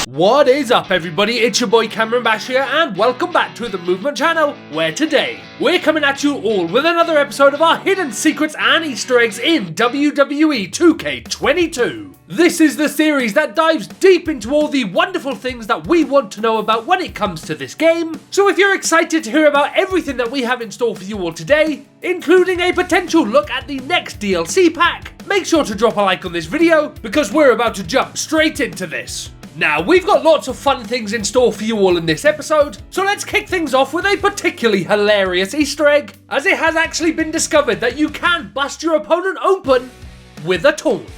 What is up everybody, it's your boy Cameron Bash here and welcome back to the Movement channel, where today we're coming at you all with another episode of our hidden secrets and Easter eggs in WWE 2K22. This is the series that dives deep into all the wonderful things that we want to know about when it comes to this game. So if you're excited to hear about everything that we have in store for you all today, including a potential look at the next DLC pack, make sure to drop a like on this video because we're about to jump straight into this. Now, we've got lots of fun things in store for you all in this episode, so let's kick things off with a particularly hilarious Easter egg, as it has actually been discovered that you can bust your opponent open with a taunt.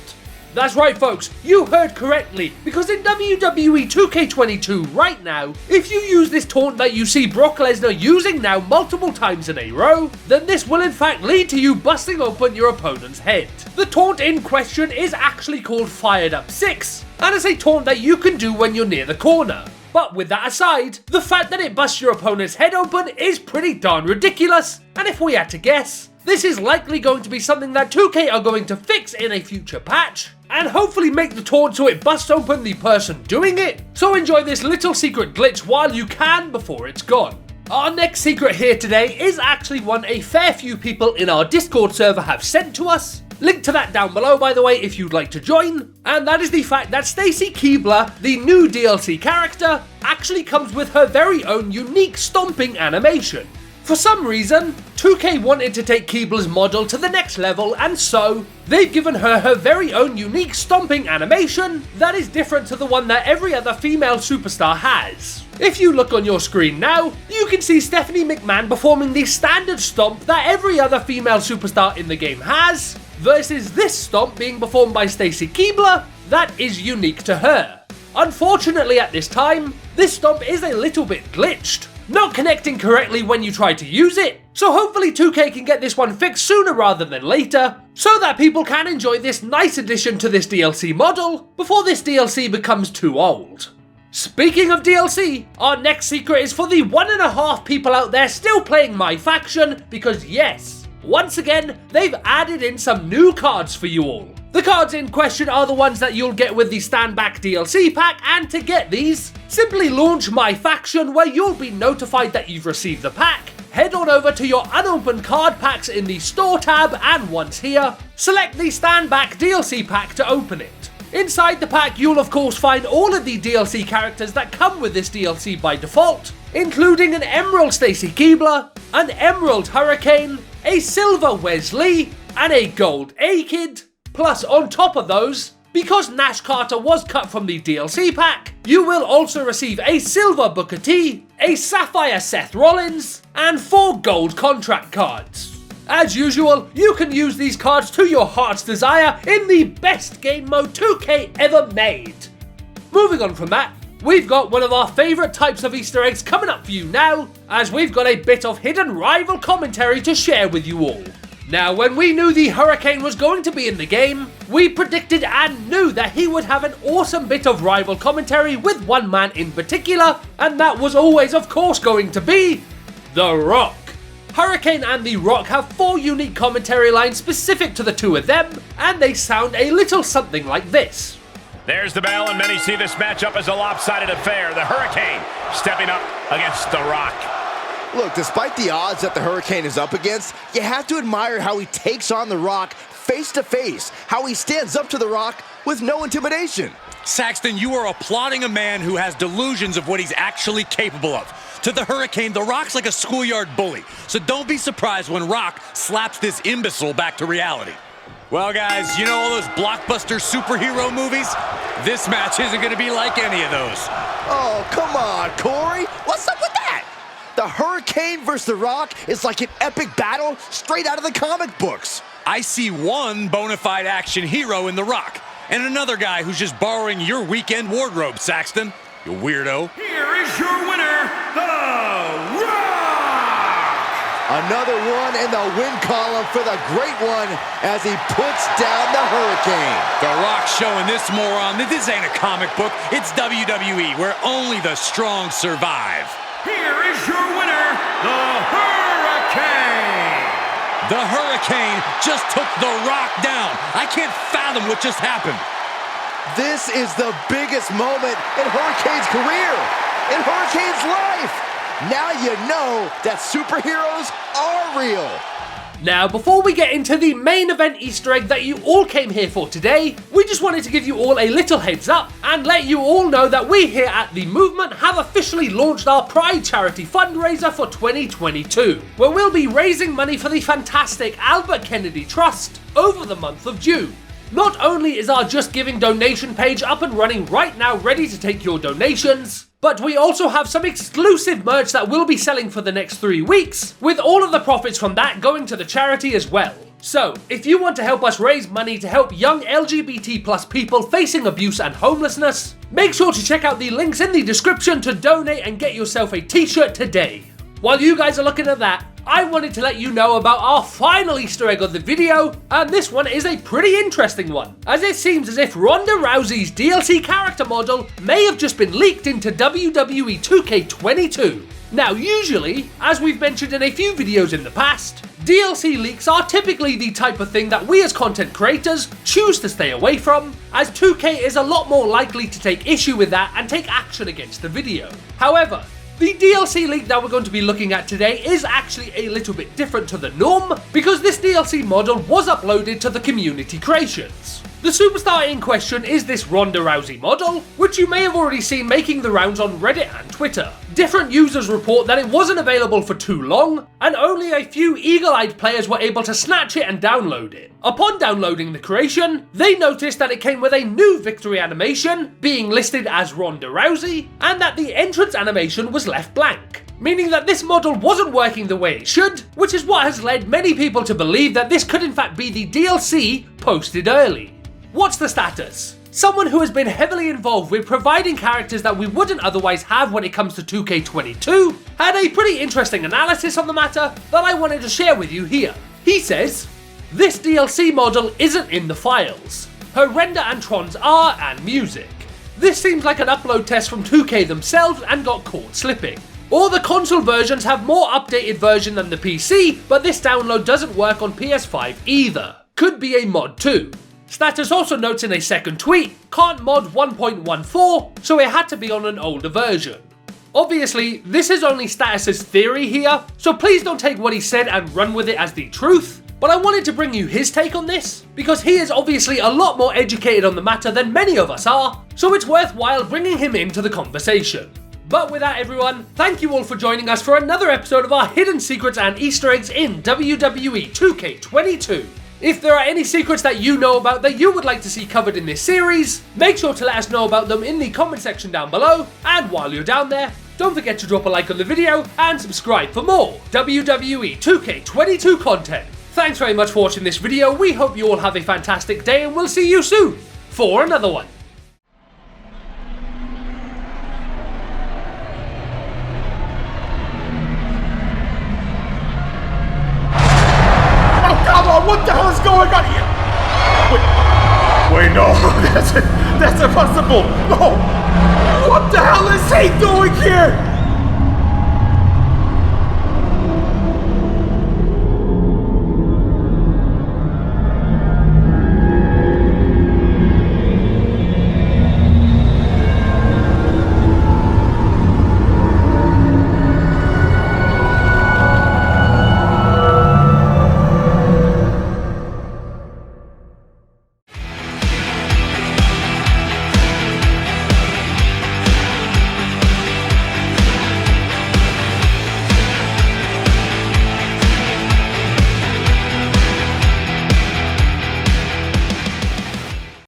That's right folks, you heard correctly, because in WWE 2K22 right now, if you use this taunt that you see Brock Lesnar using now multiple times in a row, then this will in fact lead to you busting open your opponent's head. The taunt in question is actually called Fired Up 6, and it's a taunt that you can do when you're near the corner. But with that aside, the fact that it busts your opponent's head open is pretty darn ridiculous, and if we had to guess, this is likely going to be something that 2K are going to fix in a future patch, and hopefully make the taunt so it busts open the person doing it. So enjoy this little secret glitch while you can before it's gone. Our next secret here today is actually one a fair few people in our Discord server have sent to us. Link to that down below by the way if you'd like to join. And that is the fact that Stacy Keibler, the new DLC character, actually comes with her very own unique stomping animation. For some reason, 2K wanted to take Keibler's model to the next level, and so they've given her her very own unique stomping animation that is different to the one that every other female superstar has. If you look on your screen now, you can see Stephanie McMahon performing the standard stomp that every other female superstar in the game has, versus this stomp being performed by Stacy Keibler that is unique to her. Unfortunately at this time, this stomp is a little bit glitched, not connecting correctly when you try to use it, so hopefully 2K can get this one fixed sooner rather than later, so that people can enjoy this nice addition to this DLC model before this DLC becomes too old. Speaking of DLC, our next secret is for the 1.5 people out there still playing my faction, because yes, once again, they've added in some new cards for you all. The cards in question are the ones that you'll get with the Stand Back DLC pack, and to get these, simply launch My Faction where you'll be notified that you've received the pack. Head on over to your unopened card packs in the store tab, and once here, select the Stand Back DLC pack to open it. Inside the pack you'll of course find all of the DLC characters that come with this DLC by default, including an Emerald Stacy Keibler, an Emerald Hurricane, a Silver Wesley, and a Gold A-Kid. Plus, on top of those, because Nash Carter was cut from the DLC pack, you will also receive a Silver Booker T, a Sapphire Seth Rollins, and 4 gold contract cards. As usual, you can use these cards to your heart's desire in the best game mode 2K ever made. Moving on from that, we've got one of our favourite types of Easter eggs coming up for you now, as we've got a bit of hidden rival commentary to share with you all. Now, when we knew the Hurricane was going to be in the game, we predicted and knew that he would have an awesome bit of rival commentary with one man in particular, and that was always, of course, going to be The Rock. Hurricane and The Rock have 4 unique commentary lines specific to the two of them, and they sound a little something like this. There's the bell, and many see this matchup as a lopsided affair. The Hurricane stepping up against The Rock. Look, despite the odds that the Hurricane is up against, you have to admire how he takes on The Rock face to face, how he stands up to The Rock with no intimidation. Saxton, you are applauding a man who has delusions of what he's actually capable of. To the Hurricane, The Rock's like a schoolyard bully, so don't be surprised when Rock slaps this imbecile back to reality. Well, guys, you know all those blockbuster superhero movies? This match isn't going to be like any of those. Oh, come on, Corey. What's up with that? The Hurricane versus The Rock is like an epic battle straight out of the comic books. I see one bona fide action hero in The Rock, and another guy who's just borrowing your weekend wardrobe, Saxton. You weirdo. Here is your winner, The Rock! Another one in the win column for the Great One as he puts down the Hurricane. The Rock showing this moron that this ain't a comic book, it's WWE, where only the strong survive. Here is your winner, The Hurricane! The Hurricane just took The Rock down. I can't fathom what just happened. This is the biggest moment in Hurricane's career, in Hurricane's life. Now you know that superheroes are real. Now, before we get into the main event Easter egg that you all came here for today, we just wanted to give you all a little heads up and let you all know that we here at The Movement have officially launched our Pride charity fundraiser for 2022, where we'll be raising money for the fantastic Albert Kennedy Trust over the month of June. Not only is our Just Giving donation page up and running right now ready to take your donations, but we also have some exclusive merch that we'll be selling for the next 3 weeks, with all of the profits from that going to the charity as well. So, if you want to help us raise money to help young LGBT+ people facing abuse and homelessness, make sure to check out the links in the description to donate and get yourself a t-shirt today. While you guys are looking at that, I wanted to let you know about our final Easter egg of the video, and this one is a pretty interesting one, as it seems as if Ronda Rousey's DLC character model may have just been leaked into WWE 2K22. Now usually, as we've mentioned in a few videos in the past, DLC leaks are typically the type of thing that we as content creators choose to stay away from, as 2K is a lot more likely to take issue with that and take action against the video. However, the DLC leak that we're going to be looking at today is actually a little bit different to the norm, because this DLC model was uploaded to the community creations. The superstar in question is this Ronda Rousey model, which you may have already seen making the rounds on Reddit and Twitter. Different users report that it wasn't available for too long, and only a few eagle-eyed players were able to snatch it and download it. Upon downloading the creation, they noticed that it came with a new victory animation, being listed as Ronda Rousey, and that the entrance animation was left blank, meaning that this model wasn't working the way it should, which is what has led many people to believe that this could in fact be the DLC posted early. What's the status? Someone who has been heavily involved with providing characters that we wouldn't otherwise have when it comes to 2K22 had a pretty interesting analysis on the matter that I wanted to share with you here. He says, this DLC model isn't in the files. Her render and trons are, and music. This seems like an upload test from 2K themselves and got caught slipping. All the console versions have more updated version than the PC, but this download doesn't work on PS5 either. Could be a mod too. Status also notes in a second tweet, can't mod 1.14, so it had to be on an older version. Obviously, this is only Status's theory here, so please don't take what he said and run with it as the truth, but I wanted to bring you his take on this, because he is obviously a lot more educated on the matter than many of us are, so it's worthwhile bringing him into the conversation. But with that everyone, thank you all for joining us for another episode of our hidden secrets and Easter eggs in WWE 2K22. If there are any secrets that you know about that you would like to see covered in this series, make sure to let us know about them in the comment section down below, and while you're down there, don't forget to drop a like on the video and subscribe for more WWE 2K22 content. Thanks very much for watching this video, we hope you all have a fantastic day and we'll see you soon for another one. What the hell is going on here? Wait, no, that's impossible. No, what the hell is he doing here?